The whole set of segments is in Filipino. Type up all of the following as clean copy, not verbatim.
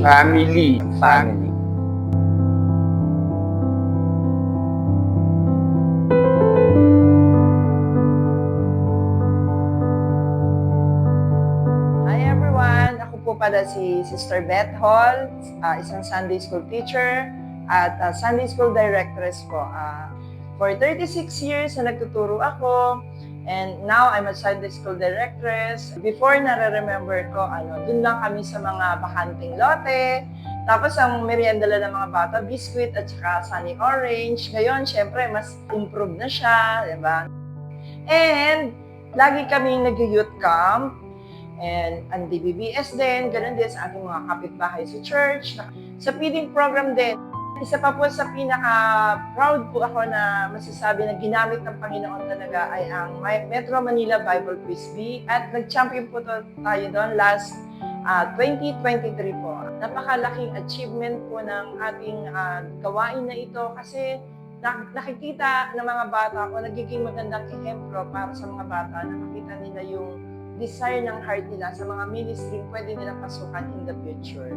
Family. Family. Hi everyone! Ako po pala si Sister Beth Hall, isang Sunday School teacher at Sunday School directress po. For 36 years na nagtuturo ako, and now I'm a Sunday School directress. Before, nare-remember ko, dun lang kami sa mga bakanting lote. Tapos ang merienda lang ng mga bata, biscuit at saka sunny orange. Ngayon, syempre, mas improve na siya, di ba? And lagi kaming nag-youth camp. And ang DBBS din, ganun din sa ating mga kapitbahay sa church. Sa feeding program din, isa pa po sa pinaka-proud po ako na masasabi na ginamit ng Panginoon talaga ay ang Metro Manila Bible Quiz Bee. At nag-champion po tayo doon last 2023 po. Napakalaking achievement po ng ating gawain na ito kasi nakikita ng mga bata ko, nagiging magandang ehemplo para sa mga bata na makita nila yung desire ng heart nila sa mga ministry pwede nilang pasukan in the future.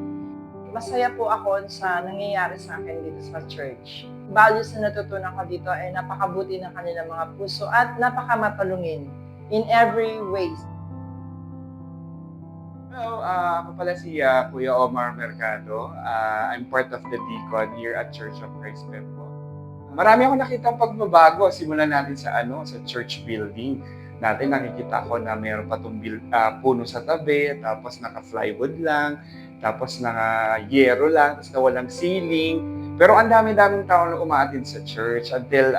Masaya po ako sa nangyayari sa akin dito sa church. Values na natutunan ko dito ay napakabuti ng kanilang mga puso at napakamatalungin in every way. Hello, ako pala si Kuya Omar Mercado. I'm part of the deacon here at Church of Christ Pembo. Marami akong nakitang pagbabago. Simulan natin sa church building. Natin nakikita ko na mayroon pa itong puno sa tabi, tapos naka-plywood lang, tapos naka-yero lang, tapos na walang ceiling. Pero ang dami-daming tao na umaatin sa church until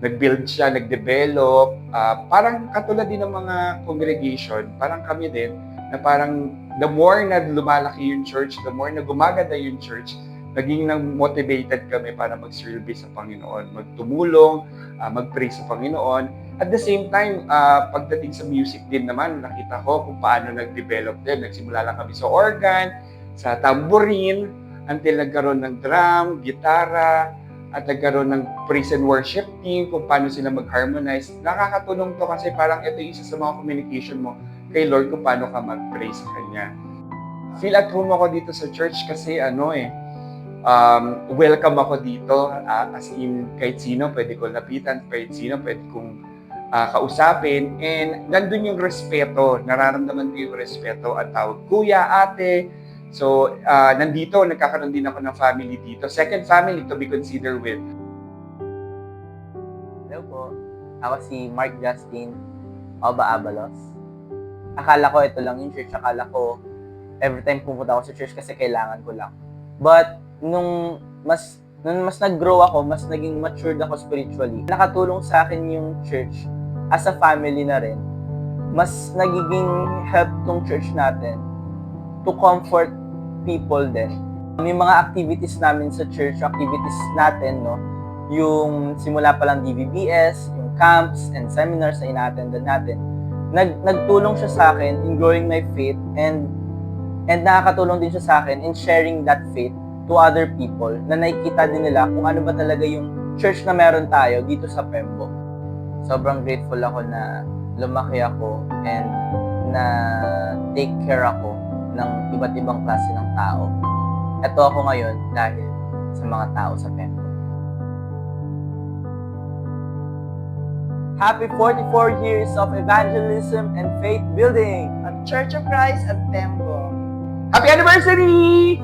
nag-build siya, nag-develop. Parang katulad din ng mga congregation, parang kami din, na parang the more na lumalaki yung church, the more na gumaganda yung church, naging motivated kami para mag-serve sa Panginoon, magtumulong, mag-pray sa Panginoon. At the same time, pagdating sa music din naman, nakita ko kung paano nag-develop din. Nagsimula lang kami sa organ, sa tambourine, until nagkaroon ng drum, gitara, at nagkaroon ng praise and worship team, kung paano sila mag-harmonize. Nakakatulong to kasi parang ito yung isa sa mga communication mo kay Lord kung paano ka mag-pray sa Kanya. Feel at home ako dito sa church kasi welcome ako dito. As in, kahit sino pwede ko lapitan, kahit sino pwede kong kausapin, and nandun yung respeto, nararamdaman ko yung respeto at tawag kuya, ate. So, nandito, nagkakaroon din ako ng family dito. Second family to be considered with. Hello po. Ako si Mark Justin Oba Abalos. Akala ko ito lang yung church. Akala ko every time pumunta ako sa church kasi kailangan ko lang. But, nung mas nag-grow ako, mas naging matured ako spiritually. Nakatulong sa akin yung church as a family na rin. Mas nagiging help tong church natin to comfort people din. May mga activities namin sa church, activities natin, no? Yung simula pa lang DBBS, yung camps and seminars na ina-attendan natin. Nagtulong siya sa akin in growing my faith and nakakatulong din siya sa akin in sharing that faith to other people na nakikita din nila kung ano ba talaga yung church na meron tayo dito sa Pembo. Sobrang grateful ako na lumaki ako and na take care ako ng iba't ibang klase ng tao. Ito ako ngayon dahil sa mga tao sa Pembo. Happy 44 years of evangelism and faith building At Church of Christ at Pembo. Happy anniversary!